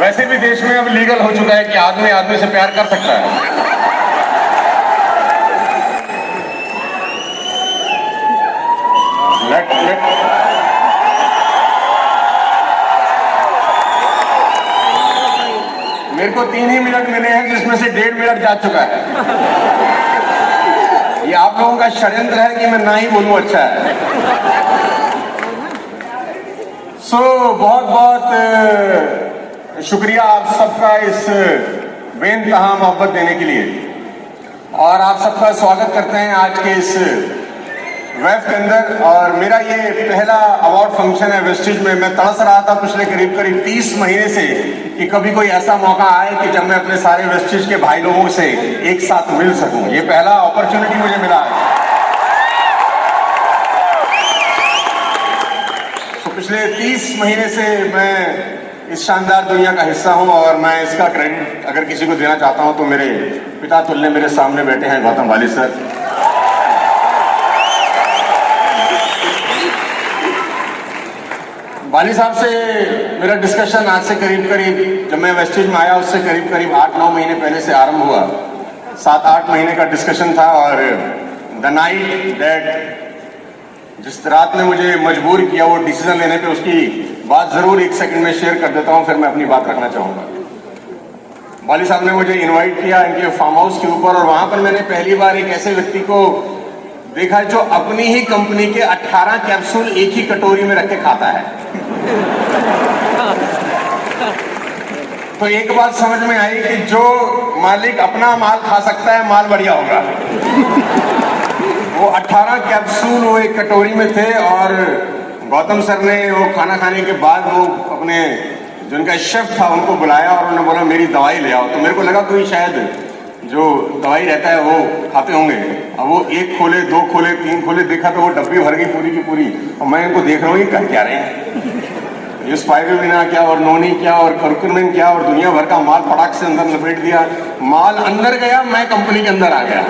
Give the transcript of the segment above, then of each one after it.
वैसे भी देश में अब लीगल हो चुका है कि आदमी आदमी से प्यार कर सकता है। मेरे को 3 ही मिनट मिले हैं जिसमें से 1.5 मिनट जा चुका है। ये आप लोगों का षड्यंत्र है कि मैं ना ही बोलूं अच्छा है। बहुत बहुत शुक्रिया आप सबका इस बेइंतहा मोहब्बत देने के लिए, और आप सबका स्वागत करते हैं आज के इस वेफ के अंदर। और मेरा ये पहला अवार्ड फंक्शन है वेस्टिज में। मैं तरस रहा था पिछले करीब 30 महीने से कि कभी कोई ऐसा मौका आए कि जब मैं अपने सारे वेस्टिज के भाई लोगों से एक साथ मिल सकूं। ये पहला अपॉर्चुनिटी मुझे मिला है। तो पिछले 30 महीने से मैं इस शानदार दुनिया का हिस्सा हूं, और मैं इसका क्रेडिट अगर किसी को देना चाहता हूं तो मेरे पिता तुल्य मेरे सामने बैठे हैं गौतम वाली सर। वाली साहब से मेरा डिस्कशन आज से करीब जब मैं वेस्टिज में आया उससे करीब 8-9 महीने पहले से आरंभ हुआ। 7-8 महीने का डिस्कशन था, और द नाइट दैट जिस रात ने मुझे मजबूर किया वो डिसीजन लेने पे, उसकी बात जरूर 1 सेकंड में शेयर कर देता हूं, फिर मैं अपनी बात रखना चाहूंगा। वाली साहब ने मुझे इन्वाइट किया इनके फार्म हाउस के ऊपर, और वहां पर मैंने पहली बार एक ऐसे व्यक्ति को देखा जो अपनी ही कंपनी के 18 कैप्सूल एक ही कटोरी में रख के खाता है। तो एक बात समझ में आई कि जो मालिक अपना माल खा सकता है, माल बढ़िया होगा। वो 18 कैप्सूल वो एक कटोरी में थे, और गौतम सर ने वो खाना खाने के बाद वो अपने जो उनका शेफ था उनको बुलाया, और उन्होंने बोला मेरी दवाई ले आओ। तो मेरे को लगा कोई शायद जो दवाई रहता है वो खाते होंगे। अब वो 1 खोले, 2 खोले, 3 खोले, देखा तो वो डब्बी भर गई पूरी की पूरी। और मैं इनको देख रहा हूँ ये कर क्या रहे हैं, ये स्पाइरुलिना क्या और नोनी क्या और कर्कुमिन क्या और दुनिया भर का माल फटाक से अंदर लपेट दिया। माल अंदर गया, मैं कंपनी के अंदर आ गया।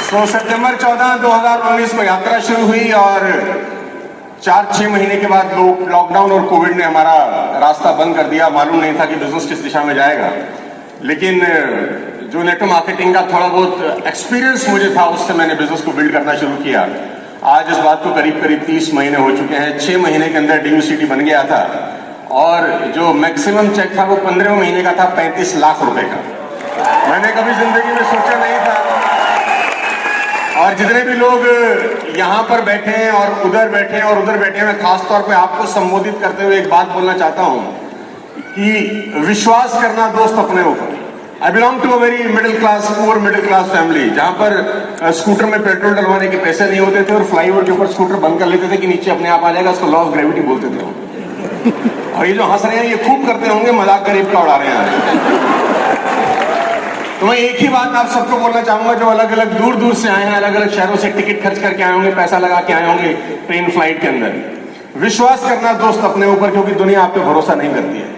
तो सितंबर 14, 2019 को यात्रा शुरू हुई, और 4-6 महीने के बाद लॉकडाउन और कोविड ने हमारा रास्ता बंद कर दिया। मालूम नहीं था कि बिजनेस किस दिशा में जाएगा, लेकिन जो नेटवर्क मार्केटिंग का थोड़ा बहुत एक्सपीरियंस मुझे था उससे मैंने बिजनेस को बिल्ड करना शुरू किया। आज इस बात को करीब 30 महीने हो चुके हैं। 6 महीने के अंदर ड्रीम सिटी बन गया था, और जो मैक्सिमम चेक था वो 15वें महीने का था, 35 लाख रुपए का। मैंने कभी जिंदगी में सोचा नहीं था। और जितने भी लोग यहाँ पर बैठे हैं और उधर बैठे हैं और उधर बैठे हैं, मैं खास तौर पे आपको संबोधित करते हुए एक बात बोलना चाहता हूँ कि विश्वास करना दोस्त अपने ऊपर। I belong to a very middle class, poor middle class family, जहाँ पर स्कूटर में पेट्रोल डलवाने के पैसे नहीं होते थे, और फ्लाईओवर के ऊपर स्कूटर बंद कर लेते थे कि नीचे अपने आप आ जाएगा। उसको लॉ ऑफ ग्रेविटी बोलते थे। और ये जो हंस रहे हैं ये खूब करते होंगे, मजाक गरीब का उड़ा रहे हैं। तो मैं एक ही बात आप सबको बोलना चाहूंगा, जो अलग अलग दूर दूर से आए हैं, अलग अलग शहरों से टिकट खर्च करके आए होंगे, पैसा लगा के आए होंगे ट्रेन फ्लाइट के अंदर। विश्वास करना दोस्त अपने ऊपर, क्योंकि दुनिया आप पे भरोसा नहीं करती है।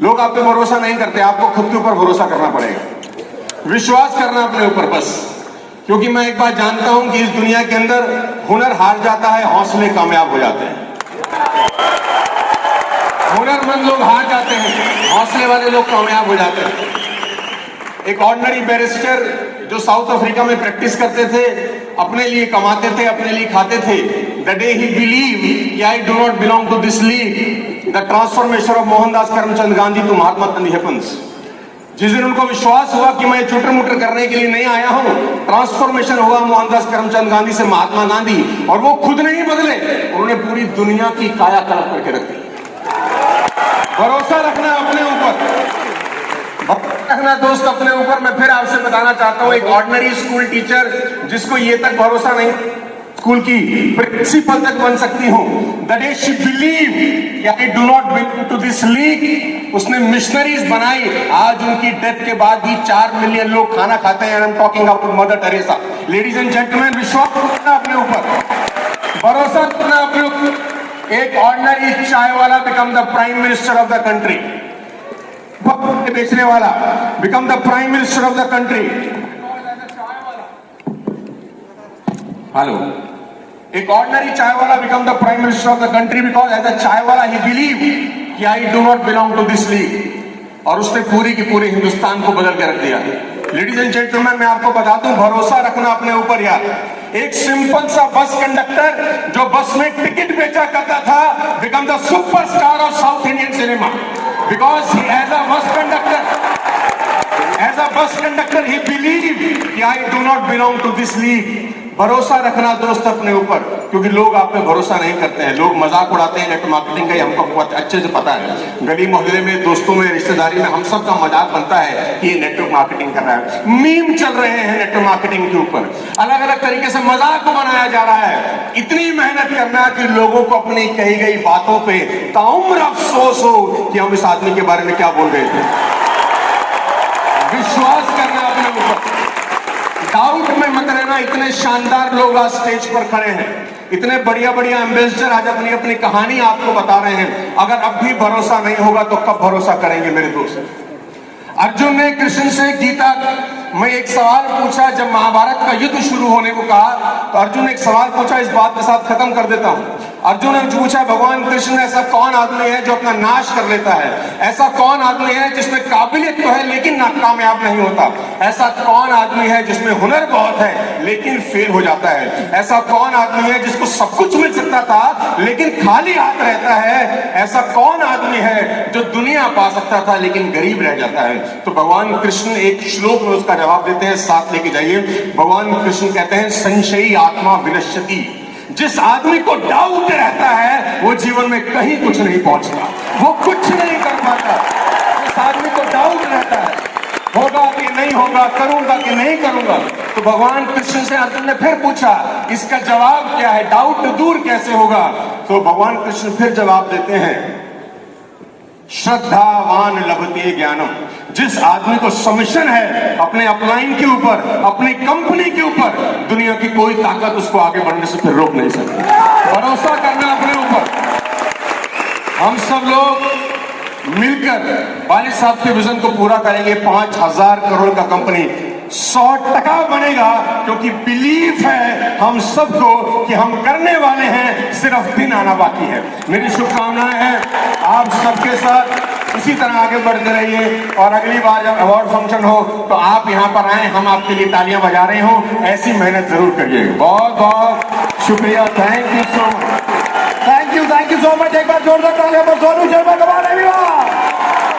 लोग आप पे भरोसा नहीं करते, आपको खुद के ऊपर भरोसा करना पड़ेगा। विश्वास करना अपने ऊपर बस, क्योंकि मैं एक बात जानता हूं कि इस दुनिया के अंदर हुनर हार जाता है, हौसले कामयाब हो जाते हैं। हुनरमंद लोग हार जाते हैं, हौसले वाले लोग कामयाब हो जाते हैं। एक ऑर्डिनरी बैरिस्टर जो साउथ अफ्रीका में प्रैक्टिस करते थे, अपने लिए कमाते थे, अपने लिए खाते थे। द डे ही बिलीव कि I do not belong to this league, the transformation of Mohandas Karamchand Gandhi to Mahatma Gandhi happens. जिस दिन उनको विश्वास हुआ कि मैं चुटर मुटर करने के लिए नहीं आया हूं, ट्रांसफॉर्मेशन हुआ मोहनदास करमचंद गांधी से महात्मा गांधी, और वो खुद नहीं बदले, उन्होंने पूरी दुनिया की कायाकल्प करके रख दी। भरोसा रखना अपने ऊपर, रखना दोस्त अपने ऊपर। मैं फिर आपसे बताना चाहता हूं, एक ऑर्डिनरी स्कूल टीचर जिसको ये तक भरोसा नहीं स्कूल की प्रिंसिपल तक बन सकती हूं, the day she believe I do not belong to this league, उसने मिशनरीज बनाई। आज उनकी डेथ के बाद भी 4 मिलियन लोग खाना खाते हैं। I am talking about mother Teresa. Ladies and gentleman, विश्वास रखना अपने ऊपर, भरोसा रखना अपने ऊपर। एक ऑर्डिनरी चाय वाला become the prime minister of the country, बेचने वाला become the prime minister of the country. Hello, एक ऑर्डिनरी चाय वाला become the prime minister of the country because as a चाय वाला ही बिलीव कि I do not belong to this league, और उसने पूरी की पूरी हिंदुस्तान को बदल के रख दिया। लेडीज एंड जेंटलमैन, मैं आपको बता दूं, भरोसा रखना अपने ऊपर यार। एक सिंपल सा बस कंडक्टर जो बस में टिकट बेचा करता था become the superstar of South Indian cinema because he as a bus conductor he believe कि I do not belong to this league. भरोसा रखना दोस्त अपने ऊपर, क्योंकि लोग आप पे भरोसा नहीं करते हैं, लोग मजाक उड़ाते हैं। नेटवर्क मार्केटिंग का ही हमको बहुत अच्छे से पता है। गली मोहल्ले में, दोस्तों में, रिश्तेदारी में हम सब का मजाक बनता है कि ये नेटवर्क मार्केटिंग कर रहा है। मीम चल रहे हैं नेटवर्क मार्केटिंग के ऊपर, अलग अलग तरीके से मजाक को बनाया जा रहा है। इतनी मेहनत करना कि लोगों को अपनी कही गई बातों पे ताउम्र अफसोस हो कि हम इस आदमी के बारे में क्या बोल रहे थे। विश्वास करना अपने ऊपर, डाउट में मत रहना। इतने शानदार लोग आज स्टेज पर खड़े हैं, इतने बढ़िया बढ़िया एम्बेसडर आज अपनी अपनी कहानी आपको बता रहे हैं। अगर अब भी भरोसा नहीं होगा तो कब भरोसा करेंगे मेरे दोस्त। अर्जुन ने कृष्ण से गीता में एक सवाल पूछा। जब महाभारत का युद्ध शुरू होने को कहा तो अर्जुन ने एक सवाल पूछा, इस बात के साथ खत्म कर देता हूं। अर्जुन ने पूछा, भगवान कृष्ण, ऐसा कौन आदमी है जो अपना नाश कर लेता है? ऐसा कौन आदमी है जिसमें काबिलियत तो है लेकिन नाकामयाब नहीं होता? ऐसा कौन आदमी है जिसमें हुनर बहुत है लेकिन फेल हो जाता है? ऐसा कौन आदमी है जिसको सब कुछ मिल सकता था लेकिन खाली हाथ रहता है? ऐसा कौन आदमी है जो दुनिया पा सकता था लेकिन गरीब रह जाता है? तो भगवान कृष्ण एक श्लोक में उसका जवाब देते हैं, साथ लेके जाइए। भगवान कृष्ण कहते हैं, संशयी आत्मा विनश्यति। जिस आदमी को डाउट रहता है वो जीवन में कहीं कुछ नहीं पहुंचता, वो कुछ नहीं कर पाता। जिस आदमी को डाउट रहता है, होगा कि नहीं होगा, करूंगा कि नहीं करूंगा। तो भगवान कृष्ण से अर्जुन ने फिर पूछा, इसका जवाब क्या है? डाउट दूर कैसे होगा? तो भगवान कृष्ण फिर जवाब देते हैं, श्रद्धावान लभते ज्ञानम। जिस आदमी को सबमिशन है अपने अपलाइन के ऊपर, अपनी कंपनी के ऊपर, दुनिया की कोई ताकत उसको आगे बढ़ने से फिर रोक नहीं सकती। भरोसा करना अपने ऊपर। हम सब लोग मिलकर वालिद साहब के विजन को पूरा करेंगे। 5,000 करोड़ का कंपनी 100% बनेगा, क्योंकि बिलीफ है हम सबको कि हम करने वाले हैं, सिर्फ दिन आना बाकी है। मेरी शुभकामनाएं हैं आप सबके साथ, इसी तरह आगे बढ़ते रहिए। और अगली बार जब अवार्ड फंक्शन हो तो आप यहाँ पर आए, हम आपके लिए तालियां बजा रहे हो, ऐसी मेहनत जरूर करिए। बहुत बहुत शुक्रिया, thank you so much. Thank you so much. एक बार जोरदार तालियां बजाओ।